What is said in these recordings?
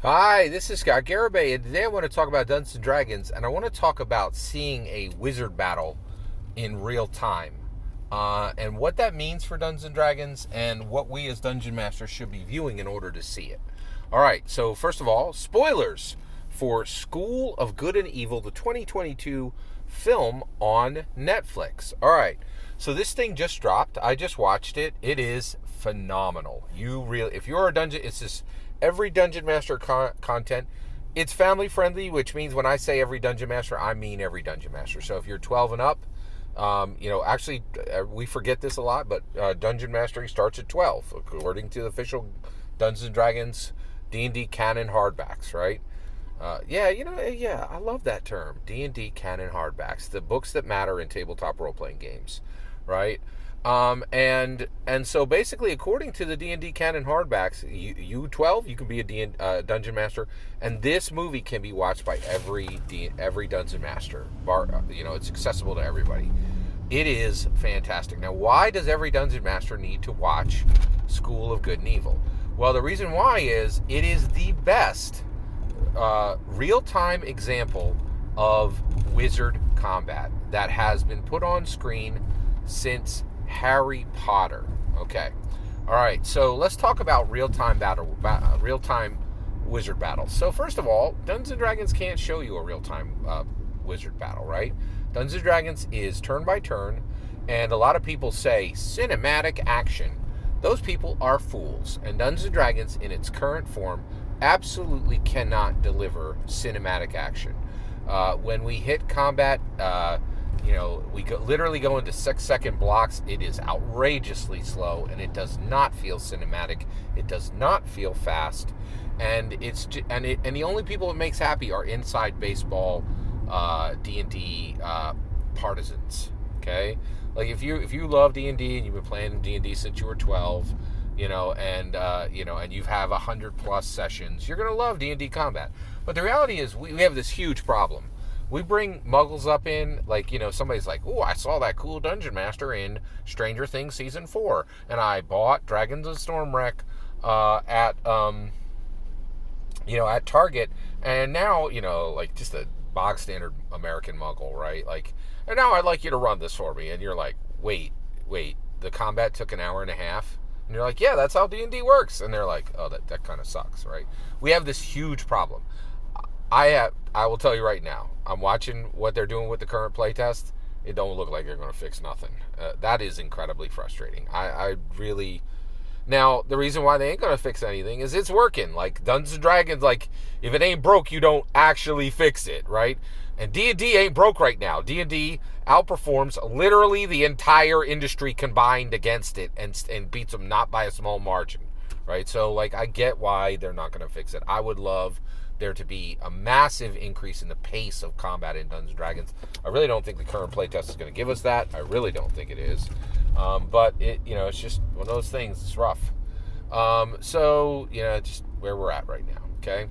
Hi, this is Scott Garibay, and today I want to talk about Dungeons and Dragons, and I want to talk about seeing a wizard battle in real time, and what that means for Dungeons and Dragons, and what we as Dungeon Masters should be viewing in order to see it. All right, so first of all, spoilers for School of Good and Evil, the 2022 film on Netflix. All right, so this thing just dropped. I just watched it. It is phenomenal. If you're a dungeon, it's just every Dungeon Master content. It's family friendly, which means when I say every Dungeon Master, I mean every Dungeon Master. So if you're 12 and up, actually, we forget this a lot, but Dungeon Mastering starts at 12, according to the official Dungeons and Dragons D&D canon hardbacks, right? Yeah, I love that term, D&D canon hardbacks, the books that matter in tabletop role-playing games, right? And so basically, according to the D&D canon hardbacks, you 12, you can be a dungeon master, and this movie can be watched by every dungeon master. It's accessible to everybody. It is fantastic. Now, why does every dungeon master need to watch School of Good and Evil? Well, the reason why is it is the best real-time example of wizard combat that has been put on screen since Harry Potter. Okay. All right. So let's talk about real-time wizard battles. So first of all, Dungeons and Dragons can't show you a real-time wizard battle, right? Dungeons and Dragons is turn by turn, and a lot of people say cinematic action. Those people are fools, and Dungeons and Dragons, in its current form, absolutely cannot deliver cinematic action. When we hit combat, literally go into 6-second blocks. It is outrageously slow, and it does not feel cinematic. It does not feel fast, and the only people it makes happy are inside baseball, D&D partisans. Okay, like if you love D&D and you've been playing D&D since you were 12, and you have 100+ sessions, you're gonna love D&D combat. But the reality is, we have this huge problem. We bring muggles up in, somebody's like, oh, I saw that cool dungeon master in Stranger Things season 4, and I bought Dragons of Stormwreck at Target, and now, just a bog standard American muggle, right? And now I'd like you to run this for me, and you're like, wait, the combat took an hour and a half? And you're like, yeah, that's how D&D works. And they're like, oh, that kind of sucks, right? We have this huge problem. I will tell you right now, I'm watching what they're doing with the current playtest. It don't look like they're going to fix nothing. That is incredibly frustrating. I really... Now, the reason why they ain't going to fix anything is it's working. Like, Dungeons & Dragons, if it ain't broke, you don't actually fix it, right? And D&D ain't broke right now. D&D outperforms literally the entire industry combined against it and beats them not by a small margin, right? So, I get why they're not going to fix it. I would love there to be a massive increase in the pace of combat in Dungeons & Dragons. I really don't think the current playtest is going to give us that. I really don't think it is. But it's just one of those things. It's rough. Just where we're at right now. Okay.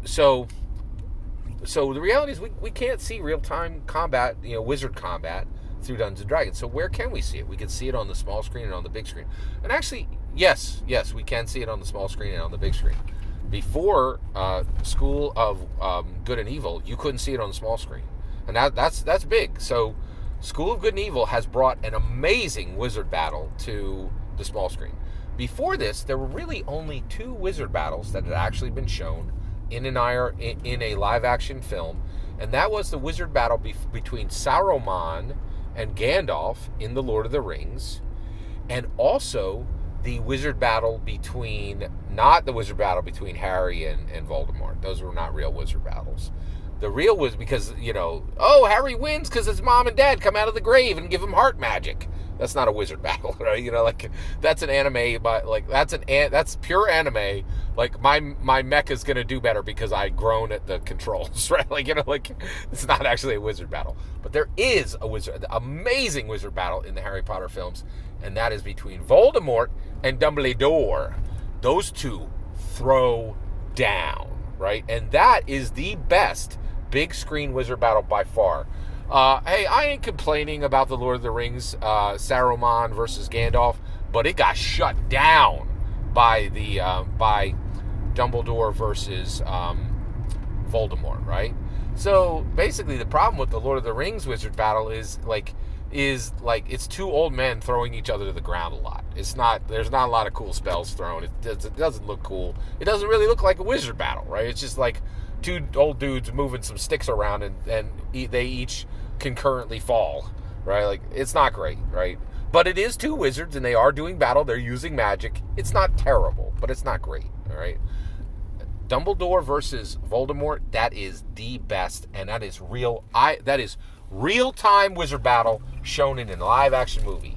So the reality is we can't see real-time combat, wizard combat through Dungeons & Dragons. So where can we see it? We can see it on the small screen and on the big screen. And actually, yes, we can see it on the small screen and on the big screen. Before School of Good and Evil, you couldn't see it on the small screen. And that's big. So School of Good and Evil has brought an amazing wizard battle to the small screen. Before this, there were really only 2 wizard battles that had actually been shown in a live-action film, and that was the wizard battle between Saruman and Gandalf in The Lord of the Rings, and also the wizard battle not the wizard battle between Harry and Voldemort. Those were not real wizard battles. The real was because, Harry wins because his mom and dad come out of the grave and give him heart magic. That's not a wizard battle, right? That's an anime, but that's pure anime. My mech is gonna do better because I grown at the controls, right? It's not actually a wizard battle. But there is amazing wizard battle in the Harry Potter films, and that is between Voldemort and Dumbledore. Those two throw down, right? And that is the best big screen wizard battle by far. Hey, I ain't complaining about the Lord of the Rings, Saruman versus Gandalf, but it got shut down by Dumbledore versus Voldemort, right? So basically, the problem with the Lord of the Rings wizard battle is it's two old men throwing each other to the ground a lot. There's not a lot of cool spells thrown. It doesn't look cool. It doesn't really look like a wizard battle, right? It's just like two old dudes moving some sticks around and they each concurrently fall, right? Like, it's not great, right? But it is two wizards and they are doing battle. They're using magic. It's not terrible, but it's not great, all right? Dumbledore versus Voldemort, that is the best, and that is real-time wizard battle shown in a live-action movie.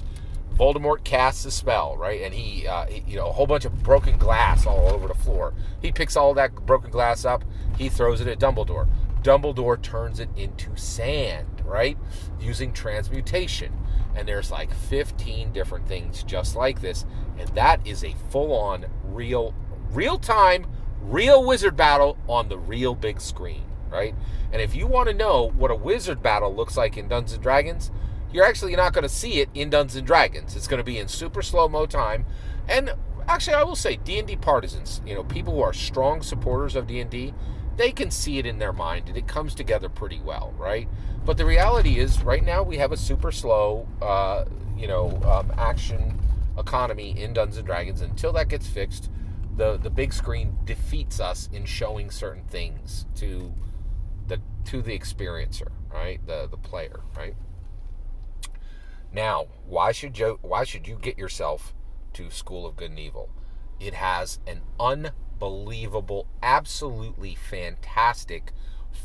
Voldemort casts a spell, right? And he a whole bunch of broken glass all over the floor. He picks all that broken glass up. He throws it at Dumbledore. Dumbledore turns it into sand, right? Using transmutation. And there's like 15 different things just like this. And that is a full-on, real-time, real wizard battle on the real big screen, right? And if you want to know what a wizard battle looks like in Dungeons & Dragons, you're actually not going to see it in Dungeons & Dragons. It's going to be in super slow-mo time. And actually, I will say, D&D partisans, people who are strong supporters of D&D, they can see it in their mind, and it comes together pretty well, right? But the reality is, right now, we have a super slow, action economy in Dungeons & Dragons. Until that gets fixed, the big screen defeats us in showing certain things to the experiencer, right? The player, right? Now, why should you get yourself to School of Good and Evil? It has an unbelievable, absolutely fantastic,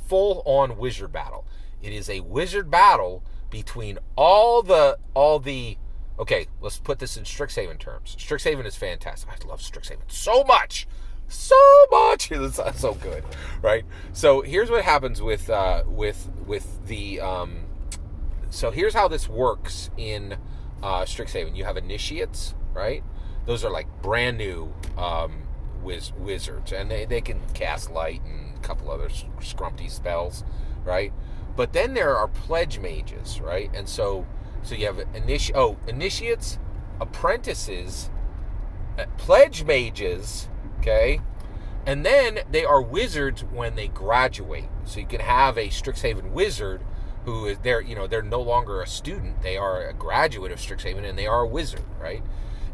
full-on wizard battle. It is a wizard battle between all the okay, let's put this in Strixhaven terms. Strixhaven is fantastic. I love Strixhaven so much. It's so good, right? So here's what happens with the so here's how this works in Strixhaven. You have initiates, right? Those are like brand new wizards, and they can cast light and a couple other scrumpty spells, right? But then there are pledge mages, right? And so you have initiates, apprentices, pledge mages, okay? And then they are wizards when they graduate. So you can have a Strixhaven wizard who is they're no longer a student, they are a graduate of Strixhaven, and they are a wizard, right?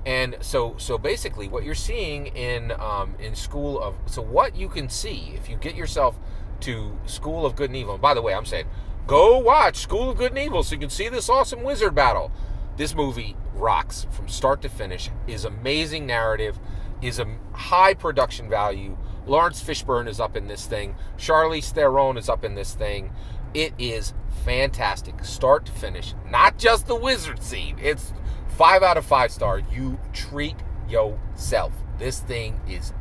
And so basically what you're seeing in what you can see if you get yourself to School of Good and Evil. And by the way, I'm saying, go watch School of Good and Evil so you can see this awesome wizard battle. This movie rocks from start to finish, is amazing narrative, is a high production value. Lawrence Fishburne is up in this thing. Charlize Theron is up in this thing. It is fantastic, start to finish. Not just the wizard scene. It's 5 out of 5 star. You treat yourself. This thing is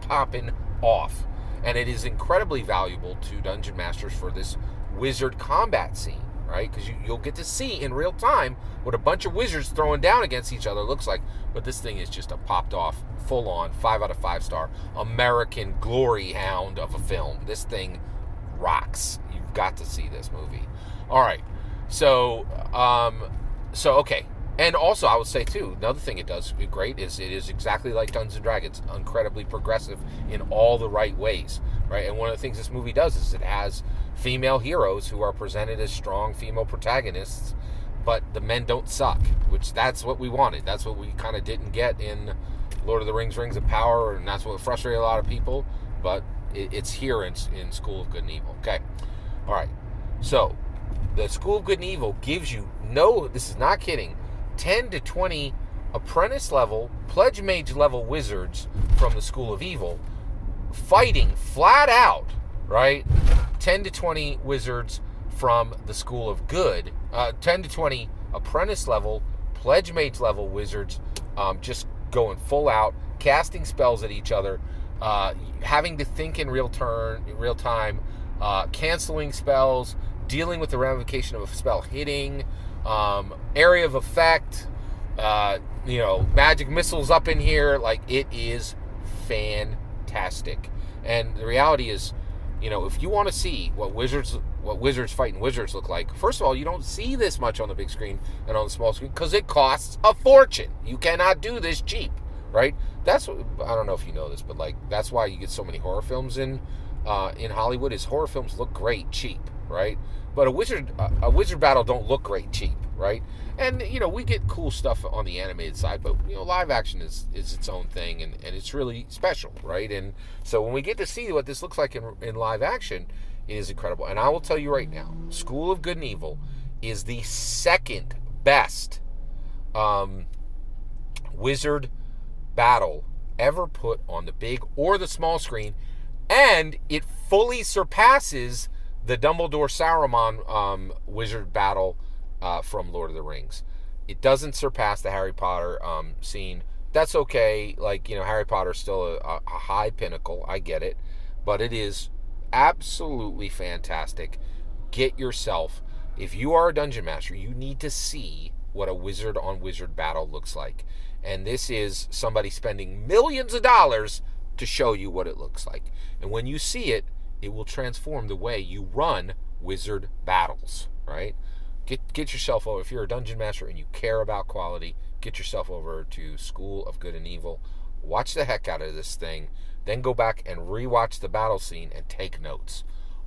popping off. And it is incredibly valuable to Dungeon Masters for this wizard combat scene, right? Because you'll get to see in real time what a bunch of wizards throwing down against each other looks like. But this thing is just a popped off, full on, 5 out of 5 star American glory hound of a film. This thing rocks. You've got to see this movie. All right. So okay. And also, I would say, too, another thing it does great is it is exactly like Dungeons & Dragons, incredibly progressive in all the right ways, right? And one of the things this movie does is it has female heroes who are presented as strong female protagonists, but the men don't suck, which that's what we wanted. That's what we kind of didn't get in Lord of the Rings, Rings of Power, and that's what frustrated a lot of people, but it's here in School of Good and Evil, okay? All right, so the School of Good and Evil gives you, this is not kidding, 10 to 20 apprentice level, pledge mage level wizards from the School of Evil fighting flat out, right? 10 to 20 wizards from the School of Good, 10 to 20 apprentice level, pledge mage level wizards just going full out, casting spells at each other, having to think in real time, canceling spells, dealing with the ramification of a spell hitting, area of effect, magic missiles up in here. Like, it is fantastic. And the reality is, if you want to see what wizards fighting wizards look like, first of all, you don't see this much on the big screen and on the small screen because it costs a fortune. You cannot do this cheap, right? That's what, I don't know if you know this, but like that's why you get so many horror films in Hollywood. Is horror films look great cheap, right? But a wizard battle don't look great cheap, right? And we get cool stuff on the animated side, but live action is its own thing, and it's really special, right? And so when we get to see what this looks like in live action, it is incredible. And I will tell you right now, School of Good and Evil is the second best wizard battle ever put on the big or the small screen, and it fully surpasses the Dumbledore Saruman wizard battle from Lord of the Rings. It doesn't surpass the Harry Potter scene. That's okay. Like, Harry Potter's still a high pinnacle. I get it. But it is absolutely fantastic. Get yourself, if you are a dungeon master, you need to see what a wizard on wizard battle looks like. And this is somebody spending millions of dollars to show you what it looks like. And when you see it, it will transform the way you run wizard battles, right? Get yourself over, if you're a dungeon master and you care about quality, get yourself over to School of Good and Evil. Watch the heck out of this thing. Then go back and rewatch the battle scene and take notes.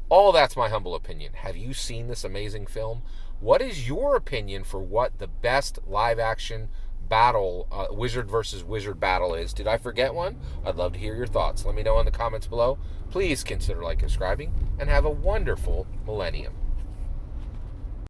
All that's my humble opinion. Have you seen this amazing film? What is your opinion for what the best live action battle, wizard versus wizard battle is? Did I forget one? I'd love to hear your thoughts. Let me know in the comments below. Please consider subscribing, and have a wonderful millennium.